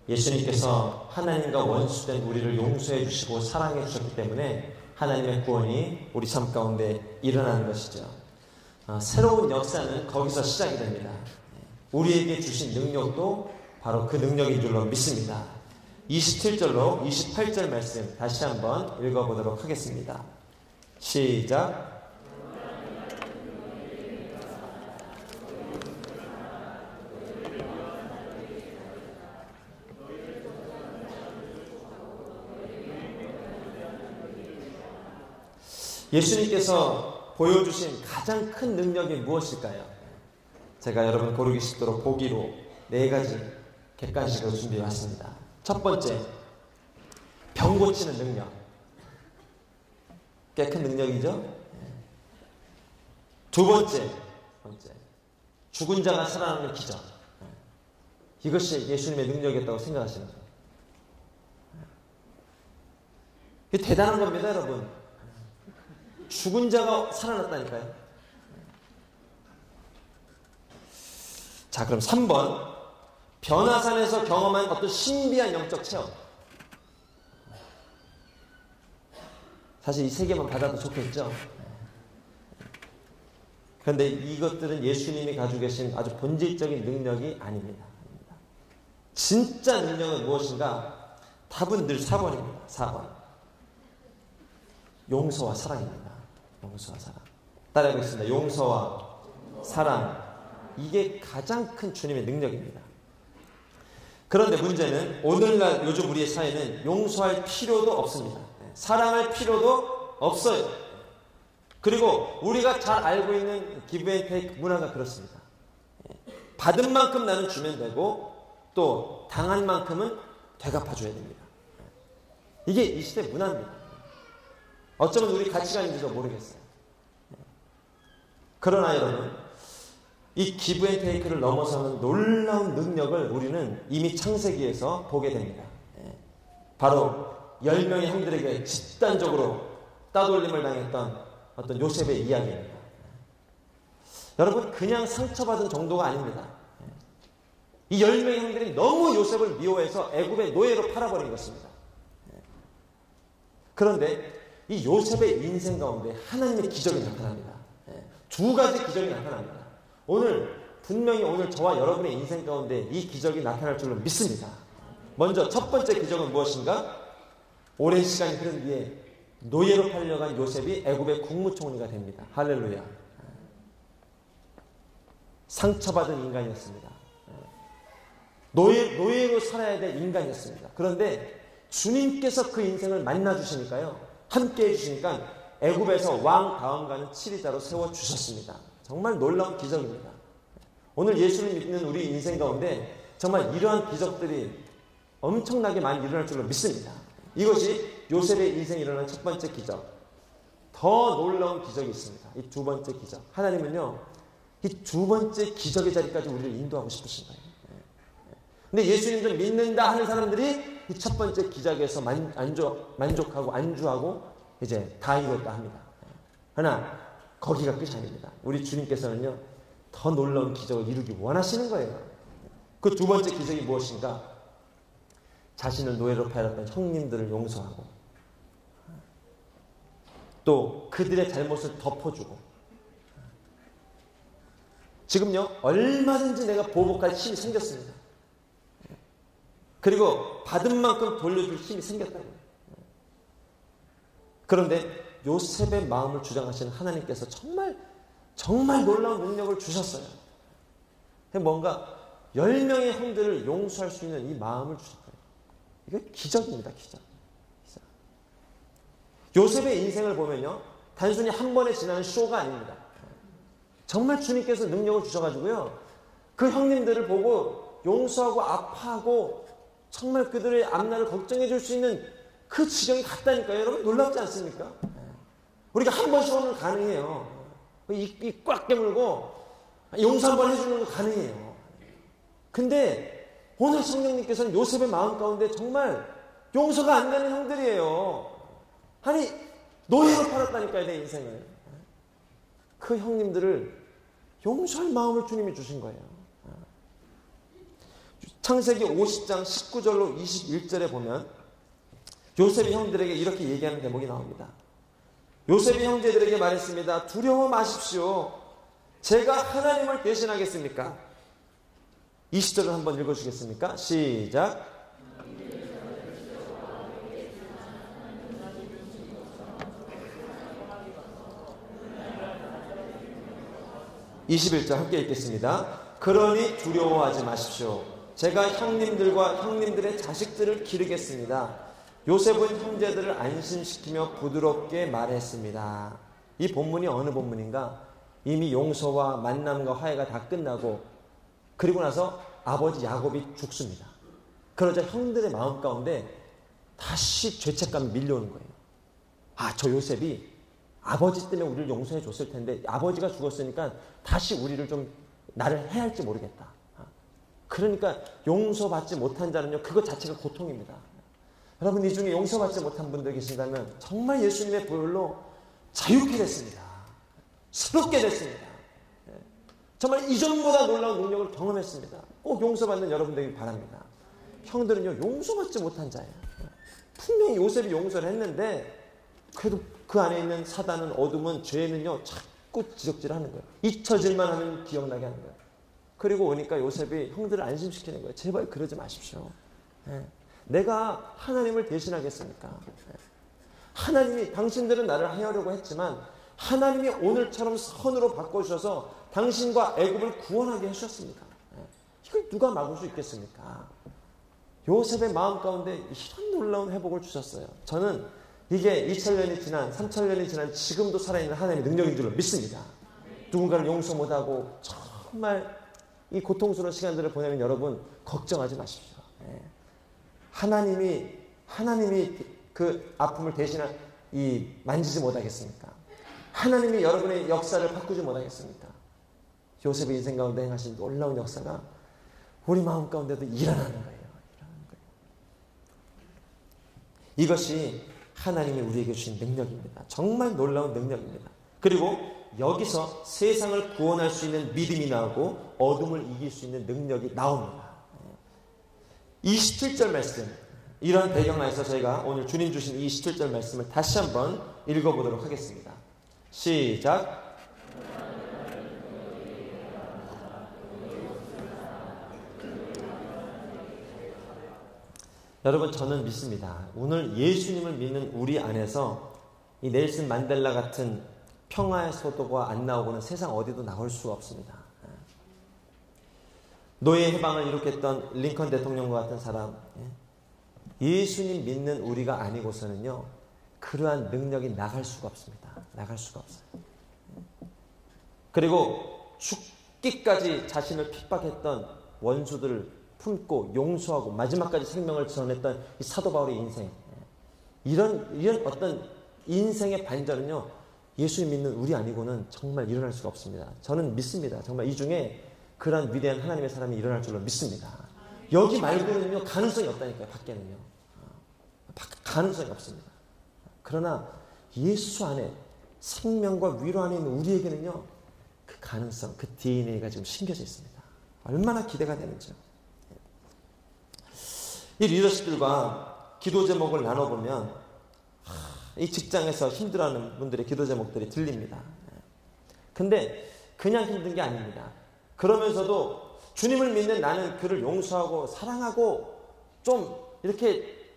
예수님께서 하나님과 원수된 우리를 용서해 주시고 사랑해 주셨기 때문에 하나님의 구원이 우리 삶 가운데 일어나는 것이죠. 새로운 역사는 거기서 시작이 됩니다. 우리에게 주신 능력도 바로 그 능력인 줄로 믿습니다. 27절로 28절 말씀 다시 한번 읽어보도록 하겠습니다. 시작. 예수님께서 보여주신 가장 큰 능력이 무엇일까요? 제가 여러분 고르기 쉽도록 보기로 4가지 객관식으로 준비해 왔습니다. 첫 번째, 병 고치는 능력. 꽤 큰 능력이죠? 두 번째, 죽은 자가 살아나는 기적. 이것이 예수님의 능력이었다고 생각하시는 거예요. 이게 대단한 겁니다, 여러분. 죽은 자가 살아났다니까요. 자, 그럼 3번. 변화산에서 경험한 어떤 신비한 영적 체험. 사실 이 3개만 받아도 좋겠죠. 그런데 이것들은 예수님이 가지고 계신 아주 본질적인 능력이 아닙니다. 진짜 능력은 무엇인가? 답은 늘 4번입니다. 4번. 용서와 사랑입니다. 용서와 사랑. 따라해보겠습니다. 용서와 사랑. 이게 가장 큰 주님의 능력입니다. 그런데 문제는 오늘날 요즘 우리의 사회는 용서할 필요도 없습니다. 사랑할 필요도 없어요. 그리고 우리가 잘 알고 있는 기브 앤 테이크 문화가 그렇습니다. 받은 만큼 나는 주면 되고 또 당한 만큼은 되갚아줘야 됩니다. 이게 이 시대 문화입니다. 어쩌면 우리 가치관인지도 모르겠어요. 그러나 여러분, 이 기브 앤 테이크를 넘어서는 놀라운 능력을 우리는 이미 창세기에서 보게 됩니다. 바로 10명의 형들에게 집단적으로 따돌림을 당했던 어떤 요셉의 이야기입니다. 여러분, 그냥 상처받은 정도가 아닙니다. 이 10명의 형들이 너무 요셉을 미워해서 애굽의 노예로 팔아버린 것입니다. 그런데 이 요셉의 인생 가운데 하나님의 기적이 나타납니다. 2가지 기적이 나타납니다. 분명히 오늘 저와 여러분의 인생 가운데 이 기적이 나타날 줄로 믿습니다. 먼저 첫 번째 기적은 무엇인가? 오랜 시간이 흐른 뒤에 노예로 팔려간 요셉이 애굽의 국무총리가 됩니다. 할렐루야. 상처받은 인간이었습니다. 노예로 살아야 될 인간이었습니다. 그런데 주님께서 그 인생을 만나주시니까요. 함께 해주시니까 애굽에서 왕 다음 가는 치리자로 세워주셨습니다. 정말 놀라운 기적입니다. 오늘 예수를 믿는 우리 인생 가운데 정말 이러한 기적들이 엄청나게 많이 일어날 줄로 믿습니다. 이것이 요셉의 인생에 일어난 첫 번째 기적. 더 놀라운 기적이 있습니다. 이 2번째 기적. 하나님은요, 이 2번째 기적의 자리까지 우리를 인도하고 싶으신 거예요. 근데 예수님 좀 믿는다 하는 사람들이 이 첫 번째 기적에서 만족하고 안주하고 이제 다 이뤘다 합니다. 그러나 거기가 끝이 아닙니다. 우리 주님께서는요, 더 놀라운 기적을 이루기 원하시는 거예요. 그 2번째 기적이 무엇인가? 자신을 노예로 팔았던 형님들을 용서하고 또 그들의 잘못을 덮어주고 지금요, 얼마든지 내가 보복할 힘이 생겼습니다. 그리고 받은 만큼 돌려줄 힘이 생겼다고요. 그런데 요셉의 마음을 주장하시는 하나님께서 정말 놀라운 능력을 주셨어요. 뭔가 10명의 형들을 용서할 수 있는 이 마음을 주셨어요. 이게 기적입니다. 기적. 요셉의 인생을 보면요, 단순히 한 번에 지나는 쇼가 아닙니다. 정말 주님께서 능력을 주셔가지고요, 그 형님들을 보고 용서하고 아파하고 정말 그들의 앞날을 걱정해 줄 수 있는 그 지경이 갔다니까요. 여러분, 놀랍지 않습니까? 우리가 한 번씩 오면 가능해요. 입 꽉 깨물고 용서 한 번 해주는 거 가능해요. 근데 오늘 성령님께서는 요셉의 마음 가운데 정말 용서가 안 되는 형들이에요. 아니, 노예로 팔았다니까요, 내 인생을. 그 형님들을 용서할 마음을 주님이 주신 거예요. 창세기 50장 19절로 21절에 보면 요셉이 형들에게 이렇게 얘기하는 대목이 나옵니다. 요셉이 형제들에게 말했습니다. 두려워 마십시오. 제가 하나님을 대신하겠습니까? 20절을 한번 읽어주겠습니까? 시작. 21절 함께 읽겠습니다. 그러니 두려워하지 마십시오. 제가 형님들과 형님들의 자식들을 기르겠습니다. 요셉은 형제들을 안심시키며 부드럽게 말했습니다. 이 본문이 어느 본문인가? 이미 용서와 만남과 화해가 다 끝나고 그리고 나서 아버지 야곱이 죽습니다. 그러자 형들의 마음 가운데 다시 죄책감이 밀려오는 거예요. 아, 저 요셉이 아버지 때문에 우리를 용서해 줬을 텐데 아버지가 죽었으니까 다시 우리를 좀 나를 해할지 모르겠다. 그러니까 용서받지 못한 자는요, 그것 자체가 고통입니다. 여러분, 이 중에 용서받지 못한 분들 계신다면 정말 예수님의 보혈로 자유케 됐습니다. 새롭게 됐습니다. 정말 이전보다 놀라운 능력을 경험했습니다. 꼭 용서받는 여러분들에게 바랍니다. 형들은요, 용서받지 못한 자예요. 분명히 요셉이 용서를 했는데 그래도 그 안에 있는 사단은, 어둠은, 죄는요 자꾸 지적질하는 거예요. 잊혀질만 하면 기억나게 하는 거예요. 그리고 오니까 요셉이 형들을 안심시키는 거예요. 제발 그러지 마십시오. 내가 하나님을 대신하겠습니까? 하나님이, 당신들은 나를 해하려고 했지만 하나님이 오늘처럼 선으로 바꿔주셔서 당신과 애굽을 구원하게 해주셨습니다. 이걸 누가 막을 수 있겠습니까? 요셉의 마음 가운데 이런 놀라운 회복을 주셨어요. 저는 이게 2000년이 지난, 3000년이 지난 지금도 살아있는 하나님의 능력인 줄로 믿습니다. 누군가를 용서 못하고 정말 이 고통스러운 시간들을 보내는 여러분, 걱정하지 마십시오. 하나님이 그 아픔을 대신할 만지지 못하겠습니까? 하나님이 여러분의 역사를 바꾸지 못하겠습니까? 요셉의 인생 가운데 행하신 놀라운 역사가 우리 마음 가운데도 일어나는 거예요. 이것이 하나님이 우리에게 주신 능력입니다. 정말 놀라운 능력입니다. 그리고 여기서 세상을 구원할 수 있는 믿음이 나오고 어둠을 이길 수 있는 능력이 나옵니다. 27절 말씀, 이런 배경하에서 저희가 오늘 주님 주신 27절 말씀을 다시 한번 읽어보도록 하겠습니다. 시작. 여러분, 저는 믿습니다. 오늘 예수님을 믿는 우리 안에서 이 넬슨 만델라 같은 평화의 소도가 안 나오고는 세상 어디도 나올 수가 없습니다. 노예 해방을 이룩했던 링컨 대통령과 같은 사람, 예수님 믿는 우리가 아니고서는요, 그러한 능력이 나갈 수가 없습니다. 나갈 수가 없어요. 그리고 죽기까지 자신을 핍박했던 원수들을 품고 용서하고 마지막까지 생명을 지원했던 이 사도 바울의 인생, 이런 어떤 인생의 반전은요, 예수님 믿는 우리 아니고는 정말 일어날 수가 없습니다. 저는 믿습니다. 정말 이 중에 그러한 위대한 하나님의 사람이 일어날 줄로 믿습니다. 여기 말고는요, 가능성이 없다니까요. 밖에는요, 가능성이 없습니다. 그러나 예수 안에, 생명과 위로 안에 있는 우리에게는요, 그 가능성, 그 DNA가 지금 심겨져 있습니다. 얼마나 기대가 되는지요. 이 리더십들과 기도 제목을 나눠보면 이 직장에서 힘들어하는 분들의 기도 제목들이 들립니다. 근데 그냥 힘든 게 아닙니다. 그러면서도 주님을 믿는 나는 그를 용서하고 사랑하고 좀 이렇게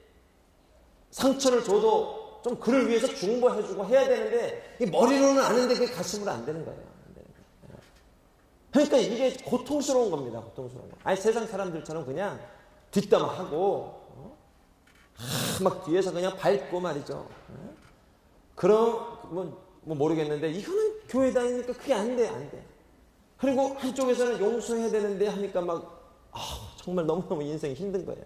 상처를 줘도 좀 그를 위해서 중보해주고 해야 되는데 이 머리로는 아는데 그게 가슴으로 안 되는 거예요. 그러니까 이게 고통스러운 겁니다. 고통스러운 거. 아니, 세상 사람들처럼 그냥 뒷담화하고 막 뒤에서 그냥 밟고 말이죠. 그럼 뭐 모르겠는데 이거는 교회 다니니까 그게 안 돼. 그리고 한쪽에서는 용서해야 되는데 하니까 막 정말 너무너무 인생이 힘든 거예요.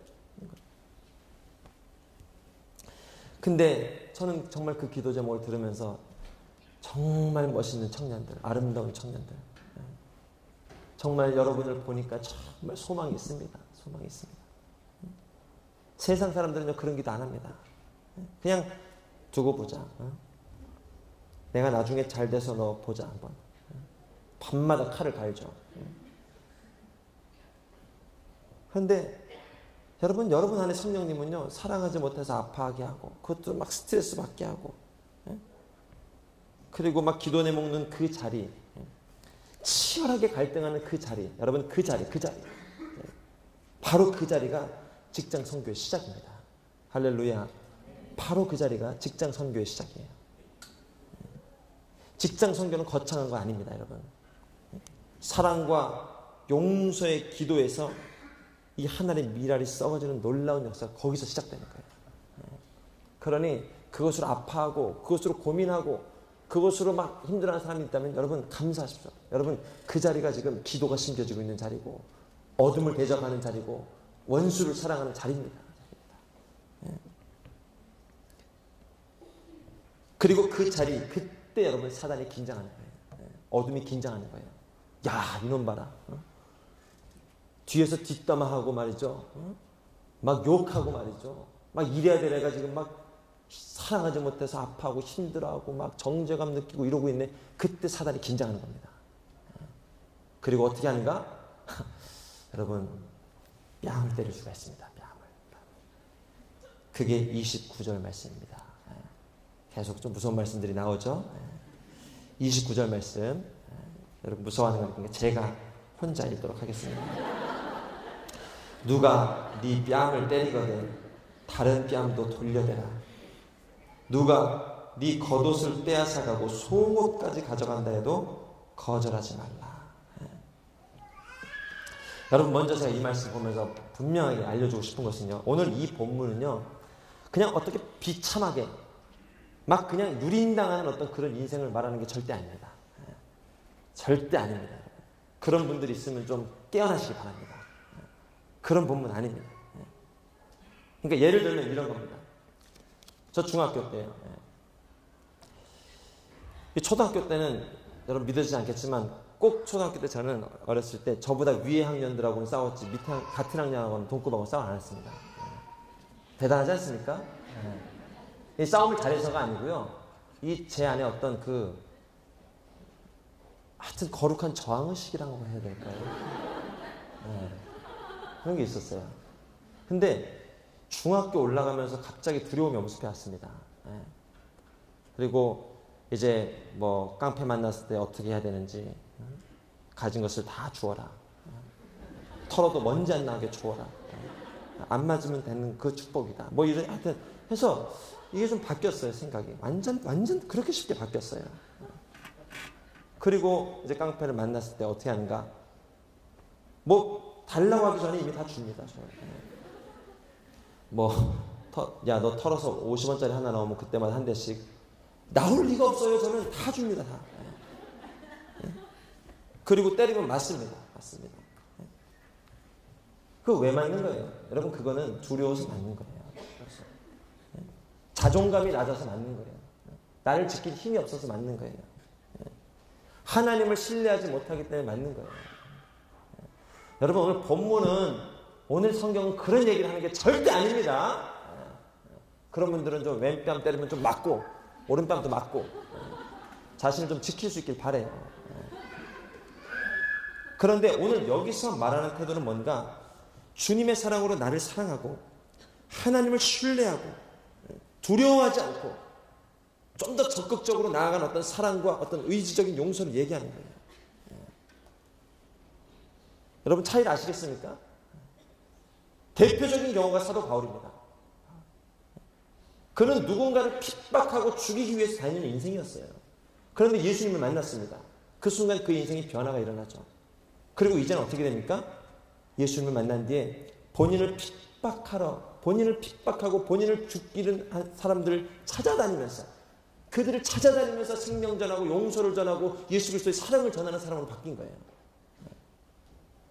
근데 저는 정말 그 기도 제목을 들으면서 정말 멋있는 청년들, 아름다운 청년들, 정말 여러분을 보니까 정말 소망이 있습니다. 소망이 있습니다. 세상 사람들은요, 그런 기도 안 합니다. 그냥 두고 보자. 내가 나중에 잘 돼서 너 보자 한번. 밤마다 칼을 갈죠. 그런데 여러분 안에 성령님은요, 사랑하지 못해서 아파하게 하고, 그것도 막 스트레스 받게 하고, 그리고 막 기도 내먹는 그 자리, 치열하게 갈등하는 그 자리, 여러분 그 자리, 바로 그 자리가 직장 선교의 시작입니다. 할렐루야. 바로 그 자리가 직장 선교의 시작이에요. 직장 선교는 거창한 거 아닙니다, 여러분. 사랑과 용서의 기도에서 이 하나님의 미랄이 썩어지는 놀라운 역사가 거기서 시작되는 거예요. 그러니 그것으로 아파하고, 그것으로 고민하고, 그것으로 막 힘들어하는 사람이 있다면 여러분 감사하십시오. 여러분 그 자리가 지금 기도가 심겨지고 있는 자리고, 어둠을 대적하는 자리고, 원수를 사랑하는 자리입니다. 그리고 그 자리, 그때 여러분 사단이 긴장하는 거예요. 어둠이 긴장하는 거예요. 야, 이놈 봐라. 뒤에서 뒷담화하고 말이죠. 막 욕하고 말이죠. 막 이래야 될 애가 지금 막 사랑하지 못해서 아파하고 힘들어하고 막 정죄감 느끼고 이러고 있네. 그때 사단이 긴장하는 겁니다. 그리고 어떻게 하는가? 여러분, 뺨을 때릴 수가 있습니다. 뺨을. 그게 29절 말씀입니다. 계속 좀 무서운 말씀들이 나오죠. 29절 말씀. 여러분 무서워하는 거니까 제가 혼자 읽도록 하겠습니다. 누가 네 뺨을 때리거든 다른 뺨도 돌려대라. 누가 네 겉옷을 빼앗아가고 속옷까지 가져간다 해도 거절하지 말라. 여러분 먼저 제가 이 말씀 보면서 분명하게 알려주고 싶은 것은요, 오늘 이 본문은요 그냥 어떻게 비참하게 막 그냥 유린당하는 어떤 그런 인생을 말하는 게 절대 아닙니다. 절대 아닙니다. 그런 분들이 있으면 좀 깨어나시기 바랍니다. 그런 본문 아닙니다. 그러니까 예를 들면 이런 겁니다. 저 중학교 때요. 초등학교 때는 여러분 믿어지지 않겠지만 꼭 초등학교 때 저는 어렸을 때 저보다 위에 학년들하고는 싸웠지 밑에 같은 학년하고는 동급하고 싸움 안 했습니다. 대단하지 않습니까? 이 싸움을 잘해서가 아니고요. 이 제 안에 어떤 하여튼 거룩한 저항의식이라고 해야 될까요? 그런 게 있었어요. 근데 중학교 올라가면서 갑자기 두려움이 엄습해 왔습니다. 그리고 이제 뭐 깡패 만났을 때 어떻게 해야 되는지, 가진 것을 다 주어라. 털어도 먼지 안 나게 주어라. 안 맞으면 되는 그 축복이다. 뭐 이런 하여튼 해서 이게 좀 바뀌었어요, 생각이. 완전 그렇게 쉽게 바뀌었어요. 그리고 이제 깡패를 만났을 때 어떻게 하는가? 뭐 달라고 하기 전에 이미 다 줍니다. 야, 너 털어서 50원짜리 하나 나오면 그때마다 한 대씩. 나올 리가 없어요. 저는 다 줍니다, 다. 그리고 때리면 맞습니다. 그거 왜 맞는 거예요? 여러분, 그거는 두려워서 맞는 거예요. 자존감이 낮아서 맞는 거예요. 나를 지킬 힘이 없어서 맞는 거예요. 하나님을 신뢰하지 못하기 때문에 맞는 거예요. 여러분, 오늘 본문은, 오늘 성경은 그런 얘기를 하는 게 절대 아닙니다. 그런 분들은 좀 왼뺨 때리면 좀 맞고, 오른뺨도 맞고, 자신을 좀 지킬 수 있길 바라요. 그런데 오늘 여기서 말하는 태도는 뭔가, 주님의 사랑으로 나를 사랑하고, 하나님을 신뢰하고, 두려워하지 않고, 좀 더 적극적으로 나아간 어떤 사랑과 어떤 의지적인 용서를 얘기하는 거예요. 여러분 차이를 아시겠습니까? 대표적인 경우가 사도 바울입니다. 그는 누군가를 핍박하고 죽이기 위해서 다니는 인생이었어요. 그런데 예수님을 만났습니다. 그 순간 그 인생이 변화가 일어나죠. 그리고 이제는 어떻게 됩니까? 예수님을 만난 뒤에 본인을 핍박하고 본인을 죽이는 사람들을 찾아다니면서, 그들을 찾아다니면서 생명 전하고 용서를 전하고 예수 그리스도의 사랑을 전하는 사람으로 바뀐 거예요.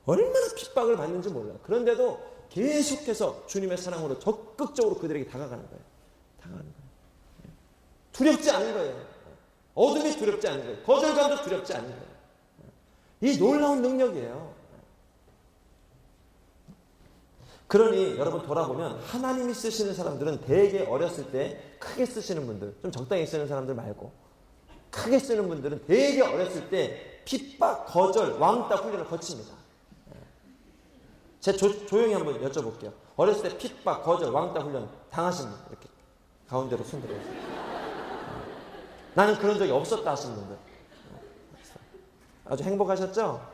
얼마나 핍박을 받는지 몰라요. 그런데도 계속해서 주님의 사랑으로 적극적으로 그들에게 다가가는 거예요. 두렵지 않은 거예요. 어둠이 두렵지 않은 거예요. 거절감도 두렵지 않은 거예요. 이 놀라운 능력이에요. 그러니 여러분 돌아보면 하나님이 쓰시는 사람들은 대개 어렸을 때 크게 쓰시는 분들, 좀 적당히 쓰는 사람들 말고 크게 쓰는 분들은 대개 어렸을 때 핍박, 거절, 왕따 훈련을 거칩니다. 조용히 한번 여쭤볼게요. 어렸을 때 핍박, 거절, 왕따 훈련 당하신 분 이렇게 가운데로 손 들어주세요. 나는 그런 적이 없었다 하신 분들 아주 행복하셨죠?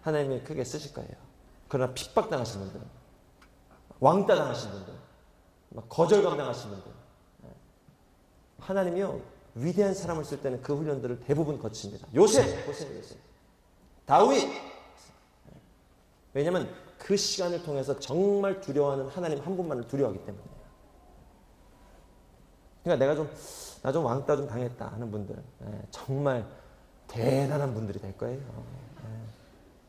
하나님이 크게 쓰실 거예요. 그러나 핍박 당하신 분들, 왕따 당하신 분들, 거절감 당하신 분들, 하나님이요 위대한 사람을 쓸 때는 그 훈련들을 대부분 거칩니다. 요셉 보세요. 요셉, 다윗. 왜냐하면 그 시간을 통해서 정말 두려워하는 하나님 한 분만을 두려워하기 때문이에요. 그러니까 나 좀 왕따 좀 당했다 하는 분들, 정말 대단한 분들이 될 거예요.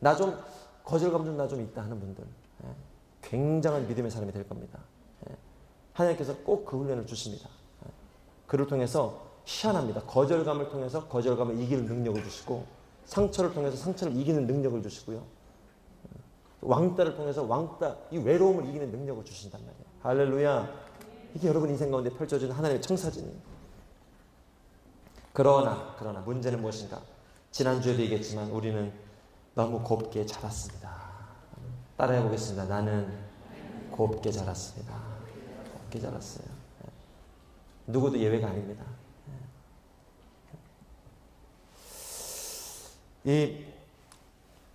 나 좀 거절감 좀 나 좀 있다 하는 분들, 굉장한 믿음의 사람이 될 겁니다. 하나님께서 꼭 그 훈련을 주십니다. 그를 통해서 희한합니다. 거절감을 통해서 거절감을 이기는 능력을 주시고, 상처를 통해서 상처를 이기는 능력을 주시고요. 왕따를 통해서 왕따, 이 외로움을 이기는 능력을 주신단 말이에요. 할렐루야. 이게 여러분 인생 가운데 펼쳐지는 하나님의 청사진이에요. 그러나 문제는 무엇인가? 지난주에도 얘기했지만 우리는 너무 곱게 자랐습니다. 따라해 보겠습니다. 나는 곱게 자랐습니다. 곱게 자랐어요. 누구도 예외가 아닙니다. 이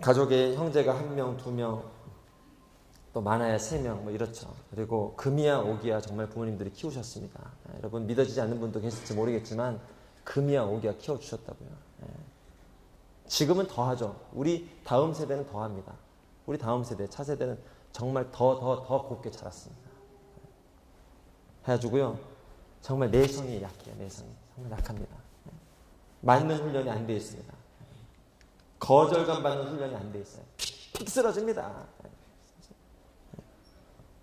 가족의 형제가 1명, 2명, 또 많아야 3명, 뭐 이렇죠. 그리고 금이야 오기야 정말 부모님들이 키우셨습니다. 여러분 믿어지지 않는 분도 계실지 모르겠지만 금이야 오기야 키워주셨다고요. 지금은 더하죠. 우리 다음 세대는 더합니다. 우리 다음 세대, 차세대는 정말 더 곱게 자랐습니다. 해가지고요. 정말 내성이 약해요. 내성이 정말 약합니다. 맞는 훈련이 안 되어 있습니다. 거절감 받는 훈련이 안 되어 있어요. 픽 쓰러집니다.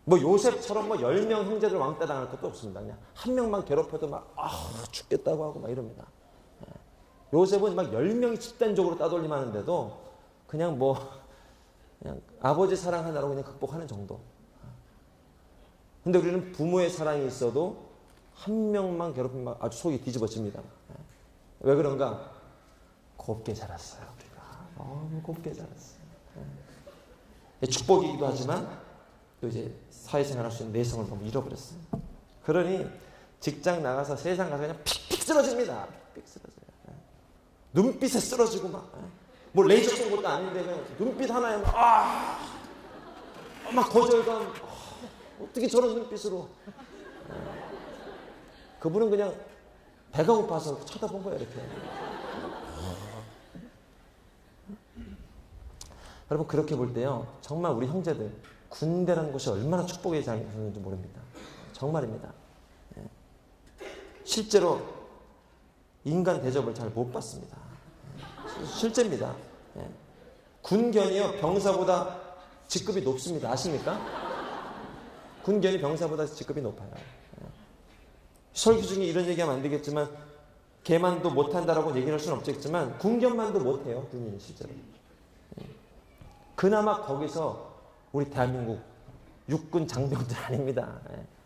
뭐 요셉처럼 뭐 10명 형제들 왕따 당할 것도 없습니다. 그냥 한 명만 괴롭혀도 막 죽겠다고 하고 막 이럽니다. 요셉은 막 10명이 집단적으로 따돌림하는데도 그냥 아버지 사랑 하나로 그냥 극복하는 정도. 근데 우리는 부모의 사랑이 있어도 한 명만 괴롭히면 아주 속이 뒤집어집니다. 왜 그런가? 곱게 자랐어요. 우리가 너무 곱게 자랐어요. 축복이기도 하지만 또 이제 사회생활 할 수 있는 내성을 너무 잃어버렸어요. 그러니 직장 나가서 세상 가서 그냥 픽픽 쓰러집니다. 픽픽 쓰러져요. 눈빛에 쓰러지고 뭐 레이저 쏜 것도 아닌데 그냥 눈빛 하나에 막 거절감. 어떻게 저런 눈빛으로. 그분은 그냥 배가 고파서 쳐다본 거예요. 이렇게. 여러분 그렇게 볼 때요. 정말 우리 형제들 군대라는 곳이 얼마나 축복의 장소인지 모릅니다. 정말입니다. 실제로 인간 대접을 잘 못 받습니다. 실제입니다. 군견이요 병사보다 직급이 높습니다. 아십니까? 군견이 병사보다 직급이 높아요. 설교 중에 이런 얘기하면 안 되겠지만 개만도 못한다라고 얘기를 할 수는 없겠지만 군견만도 못해요. 군인이 실제로. 그나마 거기서 우리 대한민국 육군 장병들 아닙니다.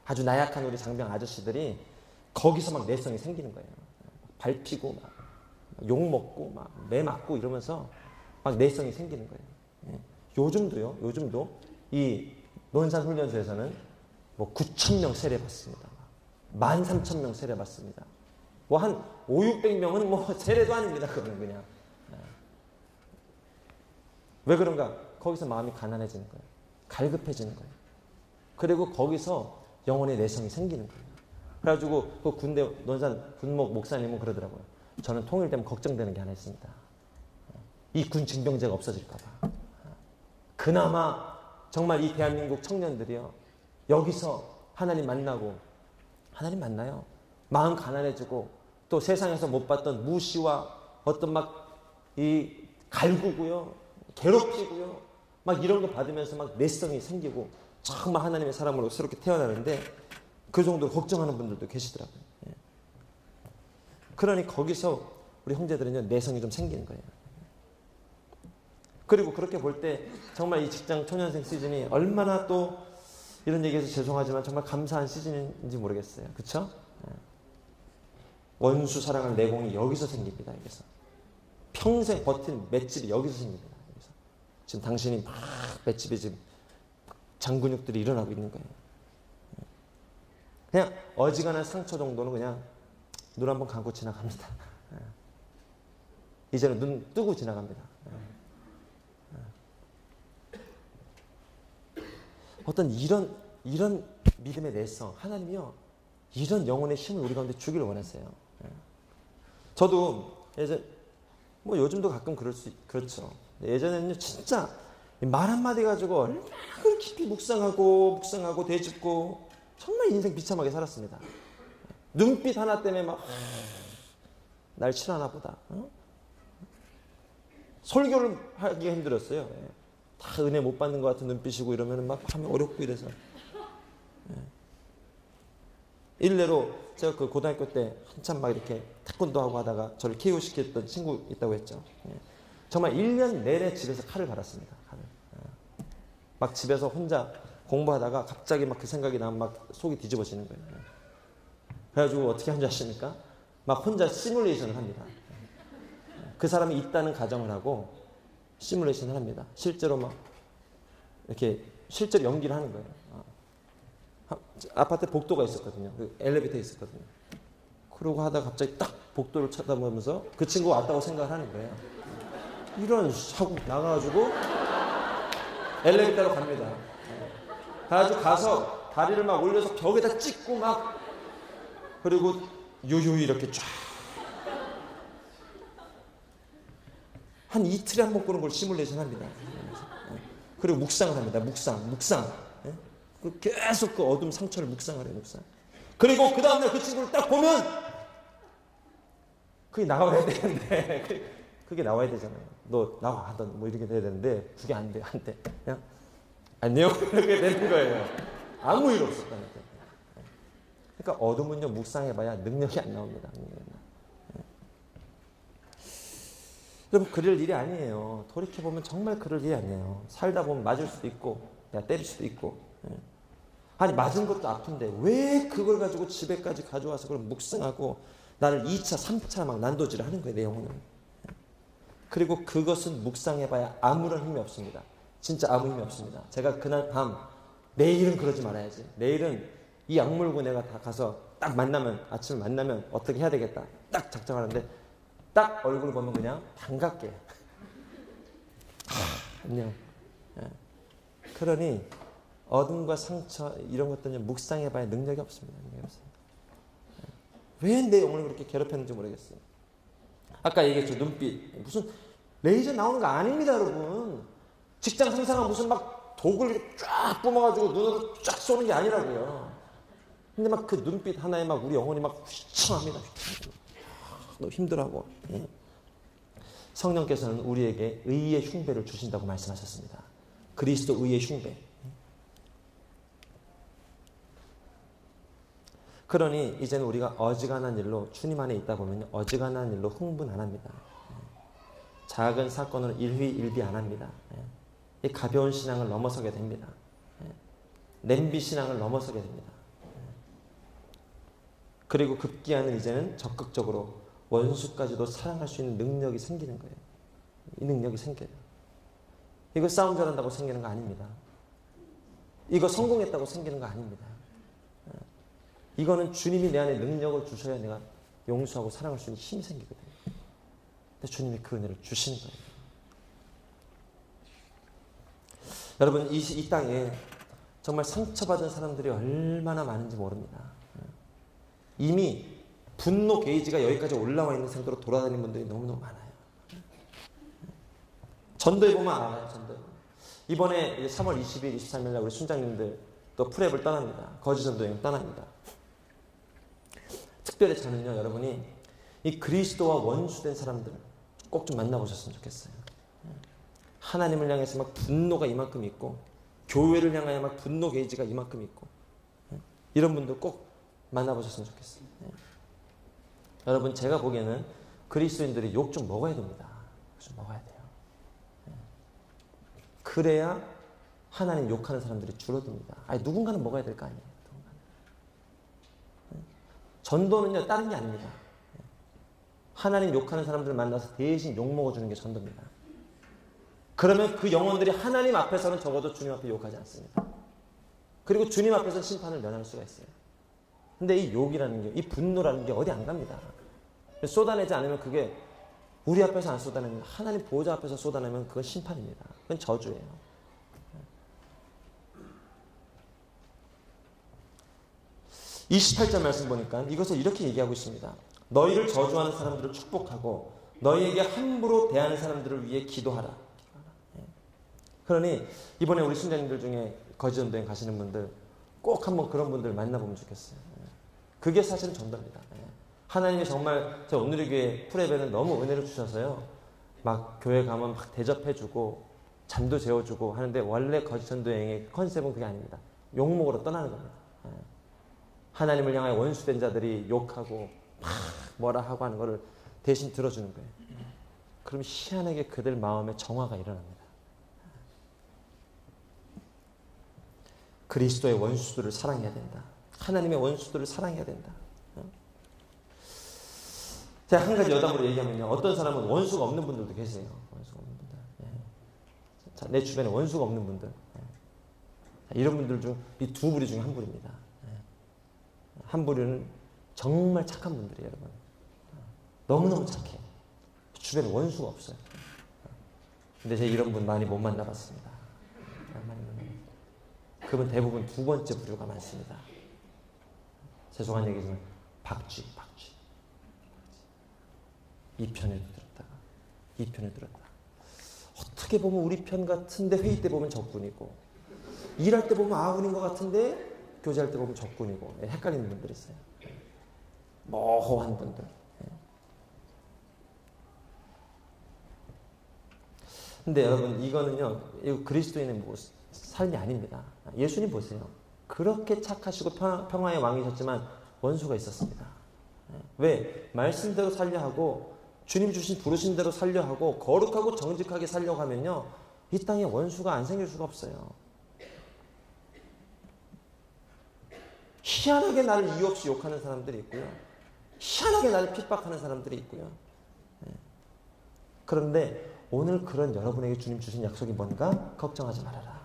아주 나약한 우리 장병 아저씨들이 거기서 막 내성이 생기는 거예요. 밟히고 막 욕먹고 막 매 맞고 이러면서 막 내성이 생기는 거예요. 요즘도 이 논산훈련소에서는 뭐 9,000명 세례 받습니다. 13,000명 세례 받습니다. 뭐 한 500~600명은 뭐 세례도 아닙니다. 그거는 그냥. 왜 그런가? 거기서 마음이 가난해지는 거예요. 갈급해지는 거예요. 그리고 거기서 영혼의 내성이 생기는 거예요. 그래가지고 그 군대 논산 군목 목사님은 그러더라고요. 저는 통일되면 걱정되는 게 하나 있습니다. 이 군 징병제가 없어질까 봐. 그나마 정말 이 대한민국 청년들이요. 여기서 하나님 만나고 하나님 만나요. 마음 가난해지고 또 세상에서 못 봤던 무시와 어떤 막 이 갈구고요. 괴롭히고요. 막 이런 거 받으면서 막 내성이 생기고 정말 하나님의 사람으로 새롭게 태어나는데 그 정도로 걱정하는 분들도 계시더라고요. 그러니 거기서 우리 형제들은요 내성이 좀 생기는 거예요. 그리고 그렇게 볼 때 정말 이 직장 초년생 시즌이 얼마나 또 이런 얘기해서 죄송하지만 정말 감사한 시즌인지 모르겠어요. 그렇죠? 원수 사랑할 내공이 여기서 생깁니다. 여기서 평생 버틴 맷집이 여기서 생깁니다. 여기서. 지금 당신이 막 맷집에 지금 장근육들이 일어나고 있는 거예요. 그냥 어지간한 상처 정도는 그냥 눈 한번 감고 지나갑니다. 이제는 눈 뜨고 지나갑니다. 어떤 이런 믿음의 내성, 하나님이요, 이런 영혼의 힘을 우리 가운데 주기를 원하세요. 저도 예전, 뭐 요즘도 가끔 그렇죠. 예전에는요, 진짜 말 한마디 가지고 얼마나 깊이 묵상하고 되짚고 정말 인생 비참하게 살았습니다. 눈빛 하나 때문에 막 날 싫어하나 보다. 설교를 하기가 힘들었어요. 다 은혜 못 받는 것 같은 눈빛이고 이러면 막 하면 어렵고 이래서. 일례로 제가 그 고등학교 때 한참 막 이렇게 태권도 하고 하다가 저를 KO 시켰던 친구 있다고 했죠. 정말 1년 내내 집에서 칼을 갈았습니다. 칼을. 막 집에서 혼자 공부하다가 갑자기 막 그 생각이 나면 막 속이 뒤집어지는 거예요. 그래가지고 어떻게 한지 아십니까? 막 혼자 시뮬레이션을 합니다. 그 사람이 있다는 가정을 하고 시뮬레이션을 합니다. 실제로 막 이렇게 실제로 연기를 하는 거예요. 아파트에 복도가 있었거든요. 엘리베이터에 있었거든요. 그러고 하다가 갑자기 딱 복도를 쳐다보면서 그 친구가 왔다고 생각을 하는 거예요. 이런 하고 나가가지고 엘리베이터로 갑니다. 가가지고 가서 다리를 막 올려서 벽에다 찍고 막 그리고 유유 이렇게 쫙 한 이틀에 한 번 끄는 걸 시뮬레이션 합니다. 그리고 묵상을 합니다. 묵상. 계속 그 어둠 상처를 묵상을 해요. 묵상. 그리고 그 다음날 그 친구를 딱 보면 그게 나와야 되는데 그게 나와야 되잖아요. 너 나와 하던 뭐 이렇게 돼야 되는데 그게 안 돼. 그냥 안녕 이렇게 되는 거예요. 아무 일 없었다는 거예요. 그러니까 어둠은요, 묵상해봐야 능력이 안 나옵니다. 여러분, 그럴 일이 아니에요. 돌이켜보면 정말 그럴 일이 아니에요. 살다 보면 맞을 수도 있고 때릴 수도 있고. 아니, 맞은 것도 아픈데 왜 그걸 가지고 집에까지 가져와서 그걸 묵상하고 나를 2차, 3차 막 난도질을 하는 거예요, 내 영혼은. 그리고 그것은 묵상해봐야 아무런 힘이 없습니다. 진짜 아무 힘이 없습니다. 제가 그날 밤, 내일은 그러지 말아야지. 내일은 이 약물고 내가 다 가서 딱 만나면, 아침에 만나면 어떻게 해야 되겠다. 딱 작정하는데 딱 얼굴 보면 그냥 반갑게. 안녕. 그러니 어둠과 상처 이런 것들은 묵상해봐야 능력이 없습니다. 왜 내 영혼을 그렇게 괴롭혔는지 모르겠어요. 아까 얘기했죠. 눈빛. 무슨 레이저 나오는 거 아닙니다, 여러분. 직장 상사가 무슨 막 독을 쫙 뿜어가지고 눈으로 쫙 쏘는 게 아니라고요. 근데 막 그 눈빛 하나에 막 우리 영혼이 막 휘청합니다. 너무 힘들어하고. 성령께서는 우리에게 의의 흉배를 주신다고 말씀하셨습니다. 그리스도 의의 흉배. 그러니 이제는 우리가 어지간한 일로 주님 안에 있다 보면 어지간한 일로 흥분 안 합니다. 작은 사건으로 일휘일비 안 합니다. 이 가벼운 신앙을 넘어서게 됩니다. 냄비 신앙을 넘어서게 됩니다. 그리고 급기야는 이제는 적극적으로 원수까지도 사랑할 수 있는 능력이 생기는 거예요. 이 능력이 생겨요. 이거 싸움 잘한다고 생기는 거 아닙니다. 이거 성공했다고 생기는 거 아닙니다. 이거는 주님이 내 안에 능력을 주셔야 내가 용서하고 사랑할 수 있는 힘이 생기거든요. 근데 주님이 그 은혜를 주시는 거예요. 여러분, 이 땅에 정말 상처받은 사람들이 얼마나 많은지 모릅니다. 이미 분노 게이지가 여기까지 올라와 있는 상태로 돌아다니는 분들이 너무너무 많아요. 전도에 보면 알아요. 전도에. 이번에 3월 20일, 23일 날 우리 순장님들 또 프랩을 떠납니다. 거지 전도 여행 떠납니다. 특별히 저는요, 여러분이 이 그리스도와 원수된 사람들 꼭 좀 만나보셨으면 좋겠어요. 하나님을 향해서 막 분노가 이만큼 있고 교회를 향하여 막 분노 게이지가 이만큼 있고 이런 분들 꼭 만나보셨으면 좋겠어요. 여러분, 제가 보기에는 그리스도인들이 욕 좀 먹어야 됩니다. 좀 먹어야 돼요. 그래야 하나님 욕하는 사람들이 줄어듭니다. 아니, 누군가는 먹어야 될 거 아니에요. 전도는요, 다른 게 아닙니다. 하나님 욕하는 사람들을 만나서 대신 욕 먹어주는 게 전도입니다. 그러면 그 영혼들이 하나님 앞에서는 적어도 주님 앞에 욕하지 않습니다. 그리고 주님 앞에서는 심판을 면할 수가 있어요. 근데 이 욕이라는 게, 이 분노라는 게 어디 안 갑니다. 쏟아내지 않으면 그게 우리 앞에서 안 쏟아내면, 하나님 보호자 앞에서 쏟아내면 그건 심판입니다. 그건 저주예요. 28절 말씀 보니까 이것을 이렇게 얘기하고 있습니다. 너희를 저주하는 사람들을 축복하고 너희에게 함부로 대하는 사람들을 위해 기도하라. 그러니 이번에 우리 순자님들 중에 거지전도행 가시는 분들 꼭 한번 그런 분들 만나보면 좋겠어요. 그게 사실은 전도입니다. 하나님이 정말 저 오늘의 교회 프레베는 너무 은혜를 주셔서요. 막 교회 가면 막 대접해주고 잠도 재워주고 하는데 원래 거지전도행의 컨셉은 그게 아닙니다. 욕먹으러 떠나는 겁니다. 하나님을 향하여 원수된 자들이 욕하고 막 뭐라 하고 하는 거를 대신 들어주는 거예요. 그럼 희한하게 그들 마음에 정화가 일어납니다. 그리스도의 원수들을 사랑해야 된다. 하나님의 원수들을 사랑해야 된다. 제가 한 가지 여담으로 얘기하면요. 어떤 사람은 원수가 없는 분들도 계세요. 원수가 없는 분들. 자, 내 주변에 원수가 없는 분들. 자, 이런 분들 중 이 두 부류 중에 한 부류입니다. 한 부류는 정말 착한 분들이에요, 여러분. 너무너무 착해. 주변에 원수가 없어요. 근데 제가 이런 분 많이 못 만나봤습니다. 그분 대부분 두 번째 부류가 많습니다. 죄송한 얘기지만 박쥐. 이 편에도 들었다가 이 편에 들었다. 어떻게 보면 우리 편 같은데 회의 때 보면 적군이고, 일할 때 보면 아군인 것 같은데 교제할 때 보면 적군이고, 헷갈리는 분들이 있어요. 모호한 분들. 근데 여러분, 이거는요, 이거 그리스도인의 뭐 삶이 아닙니다. 예수님 보세요. 그렇게 착하시고 평화의 왕이셨지만 원수가 있었습니다. 왜? 말씀대로 살려 하고 주님 주신 부르신 대로 살려 하고 거룩하고 정직하게 살려고 하면요, 이 땅에 원수가 안 생길 수가 없어요. 희한하게 나를 이유 없이 욕하는 사람들이 있고요. 희한하게 나를 핍박하는 사람들이 있고요. 그런데 오늘 그런 여러분에게 주님 주신 약속이 뭔가? 걱정하지 말아라.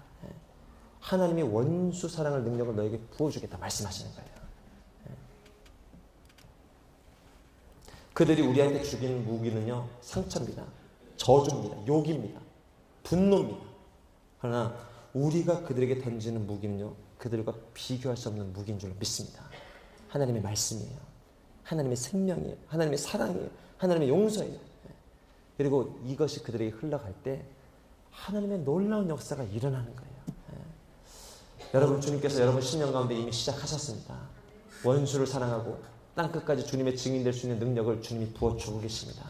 하나님이 원수 사랑할 능력을 너에게 부어주겠다 말씀하시는 거예요. 그들이 우리한테 주기는 무기는요, 상처입니다. 저주입니다. 욕입니다. 분노입니다. 그러나 우리가 그들에게 던지는 무기는요, 그들과 비교할 수 없는 무기인 줄 믿습니다. 하나님의 말씀이에요. 하나님의 생명이에요. 하나님의 사랑이에요. 하나님의 용서예요. 그리고 이것이 그들에게 흘러갈 때 하나님의 놀라운 역사가 일어나는 거예요. 여러분, 주님께서 여러분 신령 가운데 이미 시작하셨습니다. 원수를 사랑하고 땅끝까지 주님의 증인될 수 있는 능력을 주님이 부어주고 계십니다.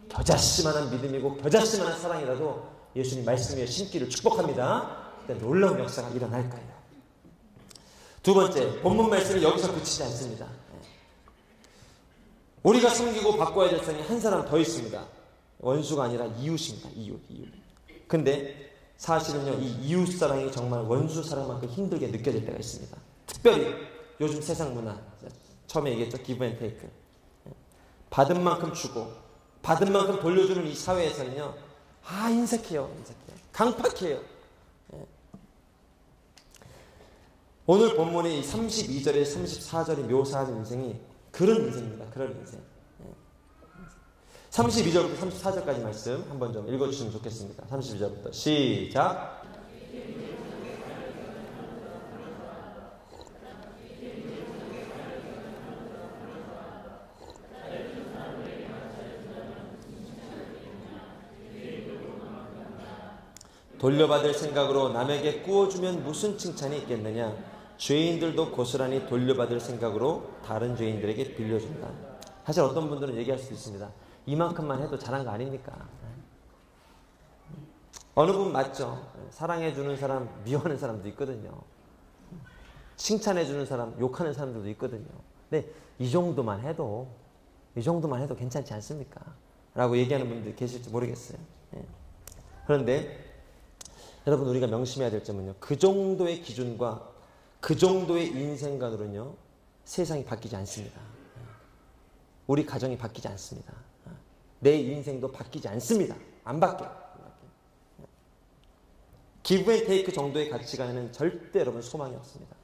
겨자씨만한 믿음이고 겨자씨만한 사랑이라도 예수님 말씀 위에 심기를 축복합니다. 그때 놀라운 역사가 일어날 거예요. 두 번째, 본문 말씀은 여기서 그치지 않습니다. 우리가 섬기고 바꿔야 될 사람이 한 사람 더 있습니다. 원수가 아니라 이웃입니다. 이웃. 근데 사실은요, 이 이웃 사랑이 정말 원수 사랑만큼 힘들게 느껴질 때가 있습니다. 특별히 요즘 세상 문화, 처음에 얘기했죠. 기브 앤 테이크. 받은 만큼 주고 받은 만큼 돌려주는 이 사회에서는요, 인색해요. 강팍해요. 오늘 본문의 32절에 34절이 묘사하는 인생이 그런 인생입니다. 그런 인생. 32절부터 34절까지 말씀 한번 좀 읽어주시면 좋겠습니다. 32절부터 시작. 돌려받을 생각으로 남에게 꾸어주면 무슨 칭찬이 있겠느냐. 죄인들도 고스란히 돌려받을 생각으로 다른 죄인들에게 빌려준다. 사실 어떤 분들은 얘기할 수도 있습니다. 이만큼만 해도 잘한 거 아닙니까? 어느 분 맞죠? 사랑해주는 사람, 미워하는 사람도 있거든요. 칭찬해주는 사람, 욕하는 사람들도 있거든요. 근데 이 정도만 해도 괜찮지 않습니까? 라고 얘기하는 분들이 계실지 모르겠어요. 그런데 여러분, 우리가 명심해야 될 점은요, 그 정도의 기준과 그 정도의 인생관으로는요, 세상이 바뀌지 않습니다. 우리 가정이 바뀌지 않습니다. 내 인생도 바뀌지 않습니다. 안 바뀌어요. 기브 앤 테이크 정도의 가치관에는 절대 여러분 소망이 없습니다.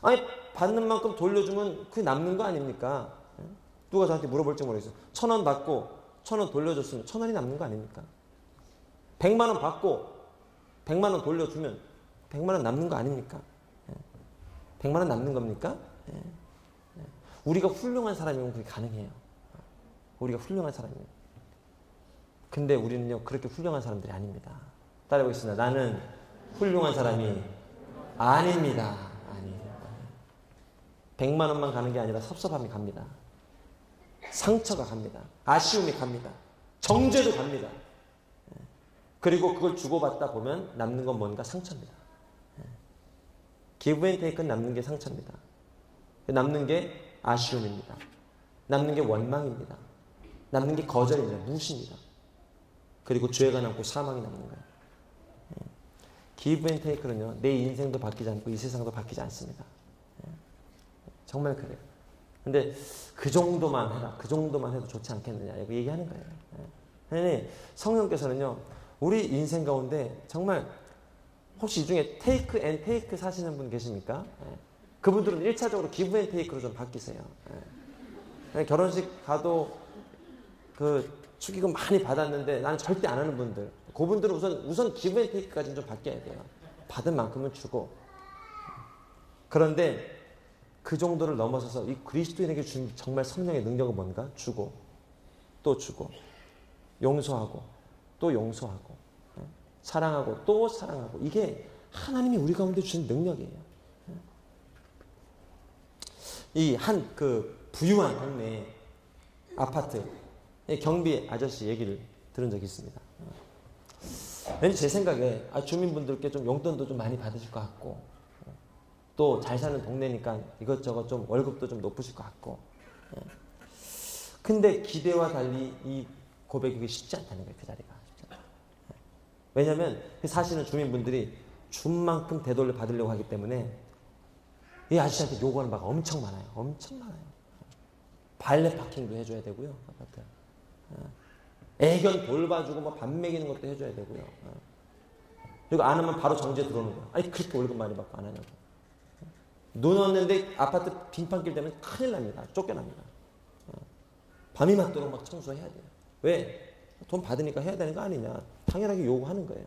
아니 받는 만큼 돌려주면 그게 남는 거 아닙니까? 누가 저한테 물어볼지 모르겠어요. 1,000원 받고 1,000원 돌려줬으면 1,000원이 남는 거 아닙니까? 100만 원 받고 100만 원 돌려주면 100만 원 남는 거 아닙니까? 100만 원 남는 겁니까? 우리가 훌륭한 사람이면 그게 가능해요. 우리가 훌륭한 사람이에요. 근데 우리는요 그렇게 훌륭한 사람들이 아닙니다. 따라해보겠습니다. 나는 훌륭한 사람이 아닙니다. 100만 원만 가는 게 아니라 섭섭함이 갑니다. 상처가 갑니다. 아쉬움이 갑니다. 정죄도 갑니다. 그리고 그걸 주고받다 보면 남는 건 뭔가 상처입니다. 기브 앤 테이크는 남는 게 상처입니다. 남는 게 아쉬움입니다. 남는 게 원망입니다. 남는 게 거절입니다. 무시입니다. 그리고 죄가 남고 사망이 남는 거예요. 기브 앤 테이크는요 내 인생도 바뀌지 않고 이 세상도 바뀌지 않습니다. 정말 그래요. 근데 그 정도만 해라. 그 정도만 해도 좋지 않겠느냐. 이거 얘기하는 거예요. 성령께서는요. 우리 인생 가운데 정말 혹시 이 중에 테이크 앤 테이크 사시는 분 계십니까? 그분들은 1차적으로 기브 앤 테이크로 좀 바뀌세요. 결혼식 가도 그 축의금 많이 받았는데 나는 절대 안 하는 분들. 그분들은 우선 기브 앤 테이크까지는 좀 바뀌어야 돼요. 받은 만큼은 주고. 그런데 그 정도를 넘어서서 이 그리스도인에게 준 정말 성령의 능력은 뭔가? 주고 또 주고 용서하고 또 용서하고 사랑하고 또 사랑하고 이게 하나님이 우리 가운데 주신 능력이에요. 이 한 그 부유한 동네 아파트 경비 아저씨 얘기를 들은 적이 있습니다. 왠지 제 생각에 주민분들께 좀 용돈도 좀 많이 받으실 것 같고 또 잘 사는 동네니까 이것저것 좀 월급도 좀 높으실 것 같고 근데 기대와 달리 이 고백이 쉽지 않다는 거예요. 그 자리가 쉽지 않아요. 왜냐하면 사시는 주민분들이 준 만큼 되돌려 받으려고 하기 때문에 이 아저씨한테 요구하는 바가 엄청 많아요. 엄청 많아요. 발레 파킹도 해줘야 되고요. 애견 돌봐주고 뭐 밥 먹이는 것도 해줘야 되고요. 그리고 안 하면 바로 정제 들어오는 거예요. 아니 그렇게 월급 많이 받고 안 하냐고. 눈 왔는데 아파트 빙판길 되면 큰일 납니다. 쫓겨납니다. 밤이 맞도록 막 청소해야 돼요. 왜? 돈 받으니까 해야 되는 거 아니냐. 당연하게 요구하는 거예요.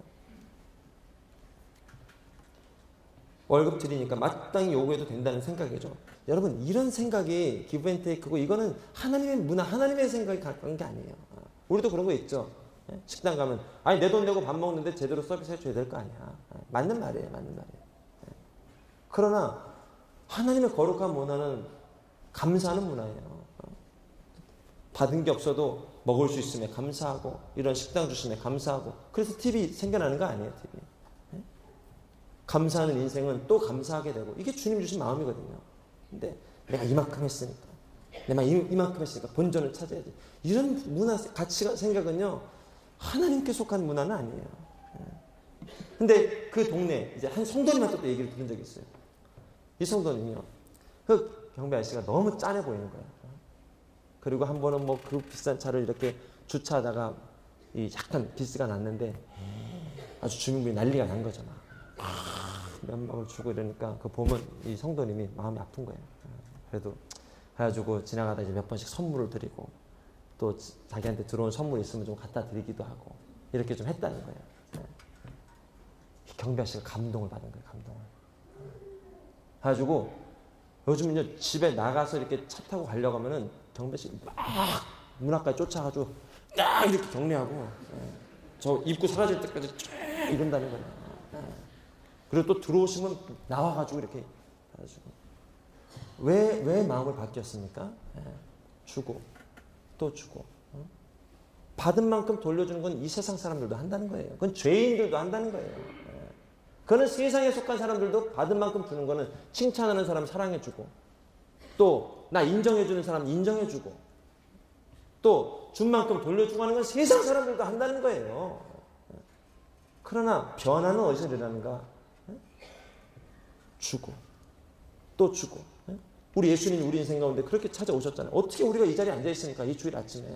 월급 드리니까 마땅히 요구해도 된다는 생각이죠. 여러분 이런 생각이 기브 앤 테이크고 이거는 하나님의 문화, 하나님의 생각이 가까운 게 아니에요. 우리도 그런 거 있죠. 식당 가면 아니 내 돈 내고 밥 먹는데 제대로 서비스 해줘야 될 거 아니야. 맞는 말이에요. 맞는 말이에요. 그러나 하나님의 거룩한 문화는 감사하는 문화예요. 받은 게 없어도 먹을 수 있음에 감사하고 이런 식당 주심에 감사하고 그래서 TV 생겨나는 거 아니에요. TV. 감사하는 인생은 또 감사하게 되고 이게 주님 주신 마음이거든요. 근데 내가 이만큼 했으니까 내가 이만큼 했으니까 본전을 찾아야지. 이런 문화 가치가 생각은요 하나님께 속한 문화는 아니에요. 근데 그 동네 이제 한 성도님한테 또 얘기를 들은 적이 있어요. 이 성도님이요 그 경비 아저씨가 너무 짠해 보이는 거예요. 그리고 한 번은 뭐 그 비싼 차를 이렇게 주차하다가 이 약간 기스가 났는데 아주 주민분이 난리가 난 거죠. 면목을 주고 이러니까 그 보면 이 성도님이 마음이 아픈 거예요. 그래도 그래가지고 지나가다 이제 몇 번씩 선물을 드리고 또 자기한테 들어온 선물 있으면 좀 갖다 드리기도 하고 이렇게 좀 했다는 거예요. 경비 아저씨가 감동을 받은 거예요. 감동을. 그래가지고 요즘은요 집에 나가서 이렇게 차 타고 가려고 하면은 경비 아저씨 막 문 앞까지 쫓아가지고 딱 이렇게 격려하고 저 입구 사라질 때까지 쫙 이런다는 거예요. 그리고 또 들어오시면 나와가지고 이렇게 해가지고 왜 마음을 바뀌었습니까? 주고 또 주고 받은 만큼 돌려주는 건 이 세상 사람들도 한다는 거예요. 그건 죄인들도 한다는 거예요. 그거는 세상에 속한 사람들도 받은 만큼 주는 거는 칭찬하는 사람 사랑해주고 또 나 인정해주는 사람 인정해주고 또 준 만큼 돌려주고 하는 건 세상 사람들도 한다는 거예요. 그러나 변화는 어디서 일어나는가? 주고 또 주고. 우리 예수님이 우리 인생 가운데 그렇게 찾아오셨잖아요. 어떻게 우리가 이 자리에 앉아있으니까 이 주일 아침에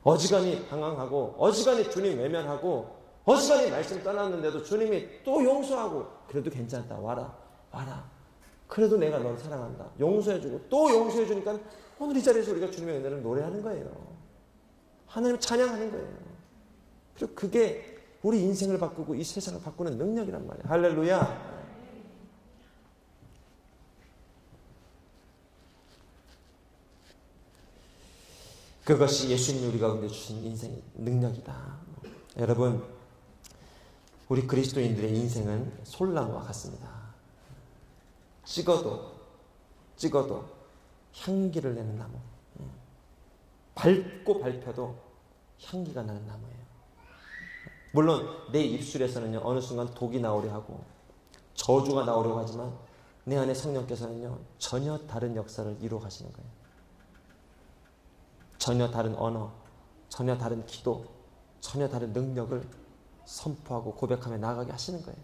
어지간히 방황하고 어지간히 주님 외면하고 어지간히 말씀 떠났는데도 주님이 또 용서하고 그래도 괜찮다. 와라. 그래도 내가 널 사랑한다. 용서해주고 또 용서해주니까 오늘 이 자리에서 우리가 주님의 은혜를 노래하는 거예요. 하나님 찬양하는 거예요. 그리고 그게 우리 인생을 바꾸고 이 세상을 바꾸는 능력이란 말이에요. 할렐루야. 그것이 예수님이 우리 가운데 주신 인생의 능력이다. 여러분, 우리 그리스도인들의 인생은 솔나무와 같습니다. 찍어도 향기를 내는 나무. 밟고 밟혀도 향기가 나는 나무예요. 물론 내 입술에서는요, 어느 순간 독이 나오려 하고 저주가 나오려고 하지만 내 안에 성령께서는요, 전혀 다른 역사를 이루어 가시는 거예요. 전혀 다른 언어, 전혀 다른 기도, 전혀 다른 능력을 선포하고 고백하며 나아가게 하시는 거예요.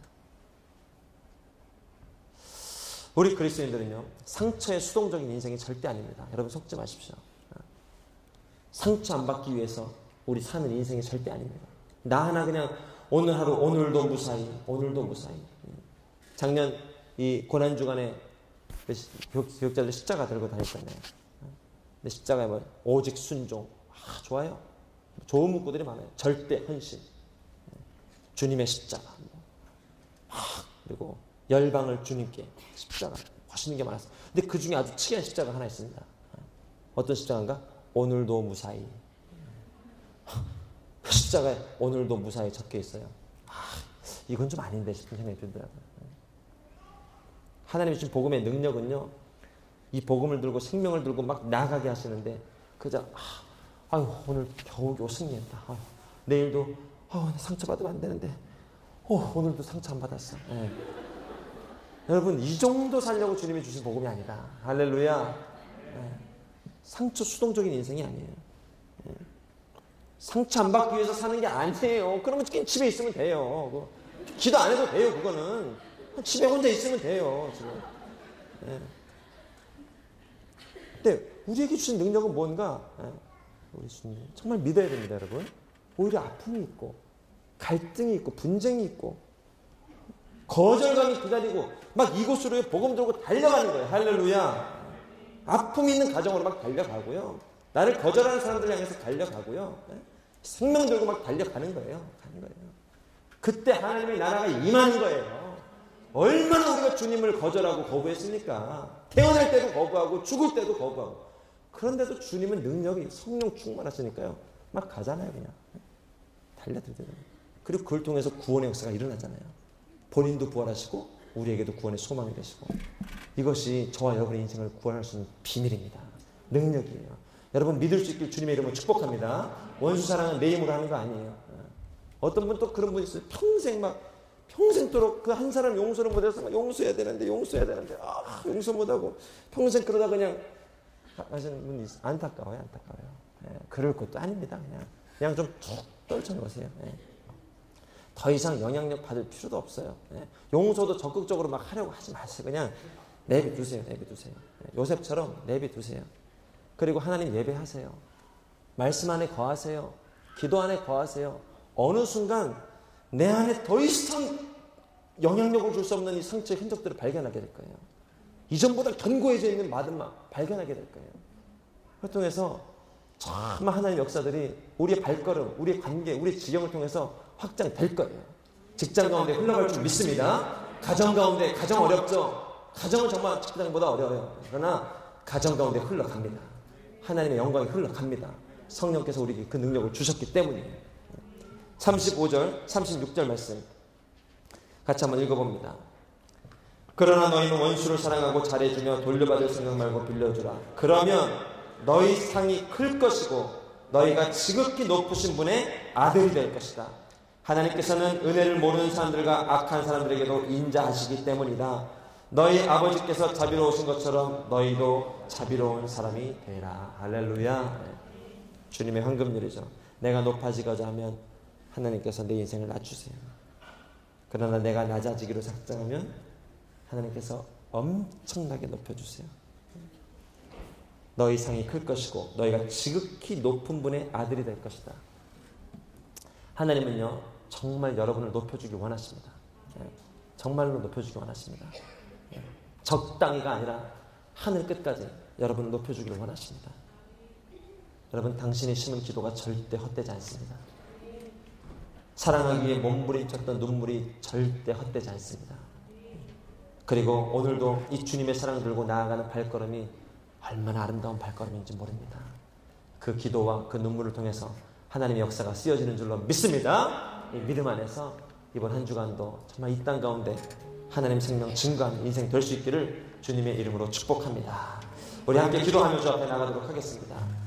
우리 그리스도인들은요, 상처의 수동적인 인생이 절대 아닙니다. 여러분 속지 마십시오. 상처 안 받기 위해서 우리 사는 인생이 절대 아닙니다. 나 하나 그냥 오늘 하루 오늘도 무사히. 작년 이 고난주간에 교육자들 십자가 들고 다녔잖아요. 근데 십자가에 뭐 오직 순종. 좋아요. 좋은 문구들이 많아요. 절대 헌신. 주님의 십자가. 그리고 열방을 주님께 십자가 하시는 게 많았어요. 근데 그 중에 아주 특이한 십자가 하나 있습니다. 어떤 십자가인가? 오늘도 무사히. 십자가에 오늘도 무사히 적혀 있어요. 이건 좀 아닌데 싶은 생각이 들더라고요. 하나님이 주신 복음의 능력은요, 이 복음을 들고 생명을 들고 막 나가게 하시는데 그저 오늘 겨우 승리했다. 내일도 상처받으면 안 되는데 오늘도 상처 안 받았어. 여러분, 이 정도 살려고 주님이 주신 복음이 아니다. 할렐루야. 상처 수동적인 인생이 아니에요. 상처 안 받기 위해서 사는 게 아니에요. 그러면 그냥 집에 있으면 돼요. 기도 안 해도 돼요. 그거는 집에 혼자 있으면 돼요. 지금. 근데 우리에게 주신 능력은 뭔가, 우리 주님 정말 믿어야 됩니다, 여러분. 오히려 아픔이 있고 갈등이 있고 분쟁이 있고 거절감이 기다리고 막 이곳으로 복음 들고 달려가는 거예요. 할렐루야. 아픔이 있는 가정으로 막 달려가고요. 나를 거절하는 사람들 향해서 달려가고요. 생명 들고 막 달려가는 거예요. 가는 거예요. 그때 하나님의 나라가 임하는 거예요. 얼마나 우리가 주님을 거절하고 거부했습니까? 태어날 때도 거부하고 죽을 때도 거부하고. 그런데도 주님은 능력이 성령 충만하시니까요. 막 가잖아요. 그냥. 달려들잖아요. 그리고 그걸 통해서 구원의 역사가 일어나잖아요. 본인도 부활하시고 우리에게도 구원의 소망이 되시고. 이것이 저와 여러분의 인생을 구원할 수 있는 비밀입니다. 능력이에요. 여러분 믿을 수 있길 주님의 이름으로 축복합니다. 원수 사랑은 내 힘으로 하는 거 아니에요. 어떤 분 또 그런 분이 있어요. 평생도록 그 한 사람 용서를 못해서 막 용서해야 되는데 용서 못하고 평생 그러다 그냥 하시는 분이 있어요. 안타까워요. 그럴 것도 아닙니다. 그냥 좀 툭 떨쳐놓으세요. 더 이상 영향력 받을 필요도 없어요. 용서도 적극적으로 막 하려고 하지 마세요. 그냥 내비두세요. 요셉처럼 내비두세요. 그리고 하나님 예배하세요. 말씀 안에 거하세요. 기도 안에 거하세요. 어느 순간 내 안에 더 이상 영향력을 줄 수 없는 이 상처의 흔적들을 발견하게 될 거예요. 이전보다 견고해져 있는 마음만 발견하게 될 거예요. 그걸 통해서 정말 하나님의 역사들이 우리의 발걸음, 우리의 관계, 우리의 지경을 통해서 확장될 거예요. 직장 가운데 흘러갈 줄 믿습니다. 가정 가운데, 가정 어렵죠? 가정은 정말 직장보다 어려워요. 그러나 가정 가운데 흘러갑니다. 하나님의 영광이 흘러갑니다. 성령께서 우리에게 그 능력을 주셨기 때문이에요. 35절, 36절 말씀 같이 한번 읽어봅니다. 그러나 너희는 원수를 사랑하고 잘해주며 돌려받을 생각 말고 빌려주라. 그러면 너희 상이 클 것이고 너희가 지극히 높으신 분의 아들이 될 것이다. 하나님께서는 은혜를 모르는 사람들과 악한 사람들에게도 인자하시기 때문이다. 너희 아버지께서 자비로우신 것처럼 너희도 자비로운 사람이 되라. 할렐루야. 주님의 황금률이죠. 내가 높아지고자 하면 하나님께서 내 인생을 낮추세요. 그러나 내가 낮아지기로 작정하면 하나님께서 엄청나게 높여주세요. 너희 상이 클 것이고 너희가 지극히 높은 분의 아들이 될 것이다. 하나님은요 정말 여러분을 높여주기 원하십니다. 정말로 높여주기 원하십니다. 적당히가 아니라 하늘 끝까지 여러분을 높여주기를 원하십니다. 여러분, 당신이 심은 기도가 절대 헛되지 않습니다. 사랑하기 위해 몸부림쳤던 눈물이 절대 헛되지 않습니다. 그리고 오늘도 이 주님의 사랑 들고 나아가는 발걸음이 얼마나 아름다운 발걸음인지 모릅니다. 그 기도와 그 눈물을 통해서 하나님의 역사가 쓰여지는 줄로 믿습니다. 이 믿음 안에서 이번 한 주간도 정말 이 땅 가운데 하나님 생명 증거하는 인생 될 수 있기를 주님의 이름으로 축복합니다. 우리 함께 기도하며 주 앞에 나가도록 하겠습니다.